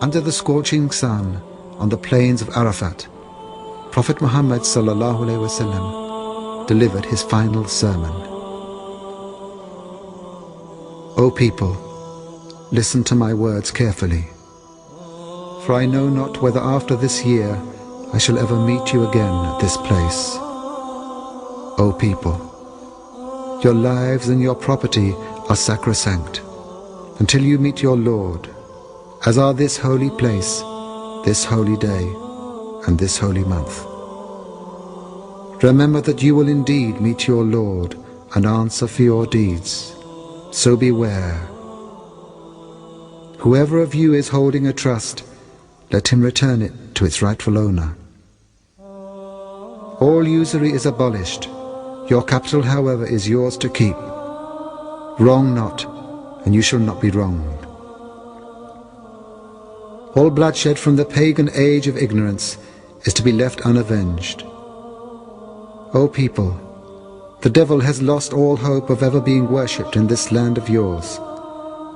Under the scorching sun, on the plains of Arafat, Prophet Muhammad ﷺ delivered his final sermon. O people, listen to my words carefully, for I know not whether after this year I shall ever meet you again at this place. O people, your lives and your property are sacrosanct until you meet your Lord, as are this holy place, this holy day, and this holy month. Remember that you will indeed meet your Lord and answer for your deeds, so beware. Whoever of you is holding a trust, let him return it to its rightful owner. All usury is abolished. Your capital, however, is yours to keep. Wrong not, and you shall not be wronged. All bloodshed from the pagan age of ignorance is to be left unavenged. O people, the devil has lost all hope of ever being worshipped in this land of yours.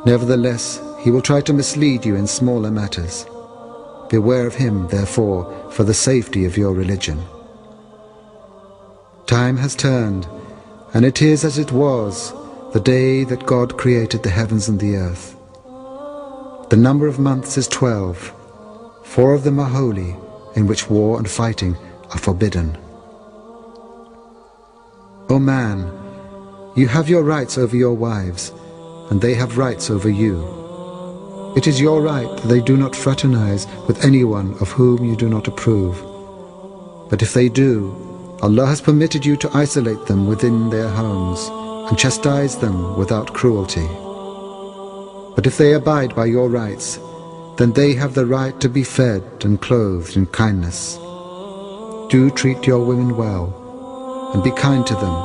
Nevertheless, he will try to mislead you in smaller matters. Beware of him, therefore, for the safety of your religion. Time has turned, and it is as it was the day that God created the heavens and the earth. The number of months is 12. 4 of them are holy, in which war and fighting are forbidden. O man, you have your rights over your wives, and they have rights over you. It is your right that they do not fraternize with anyone of whom you do not approve. But if they do, Allah has permitted you to isolate them within their homes and chastise them without cruelty. But if they abide by your rights, then they have the right to be fed and clothed in kindness. Do treat your women well, and be kind to them,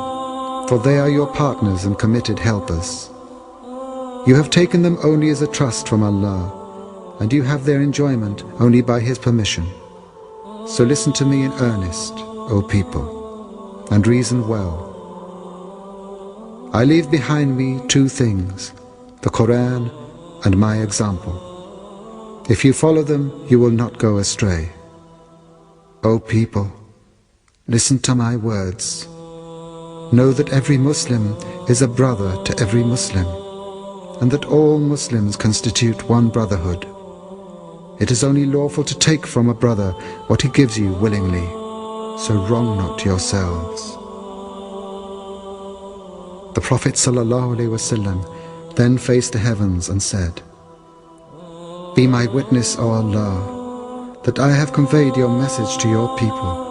for they are your partners and committed helpers. You have taken them only as a trust from Allah, and you have their enjoyment only by His permission. So listen to me in earnest, O people, and reason well. I leave behind me 2 things, the Quran and my example. If you follow them, you will not go astray. O people, listen to my words. Know that every Muslim is a brother to every Muslim, and that all Muslims constitute one brotherhood. It is only lawful to take from a brother what he gives you willingly, so wrong not yourselves. The Prophet ﷺ then faced the heavens and said, Be my witness, O Allah, that I have conveyed your message to your people.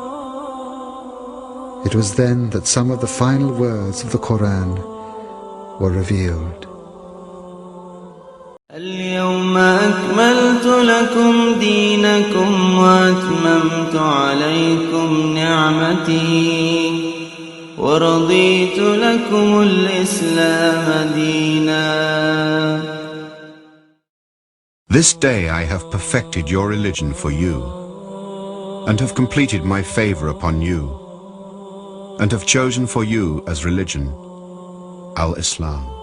It was then that some of the final words of the Quran were revealed. اليوم أكملت لكم دينكم وأتممت عليكم نعمتي ورضيت لكم الإسلام دينا. This day I have perfected your religion for you, and have completed my favor upon you, and have chosen for you as religion, Al-Islam.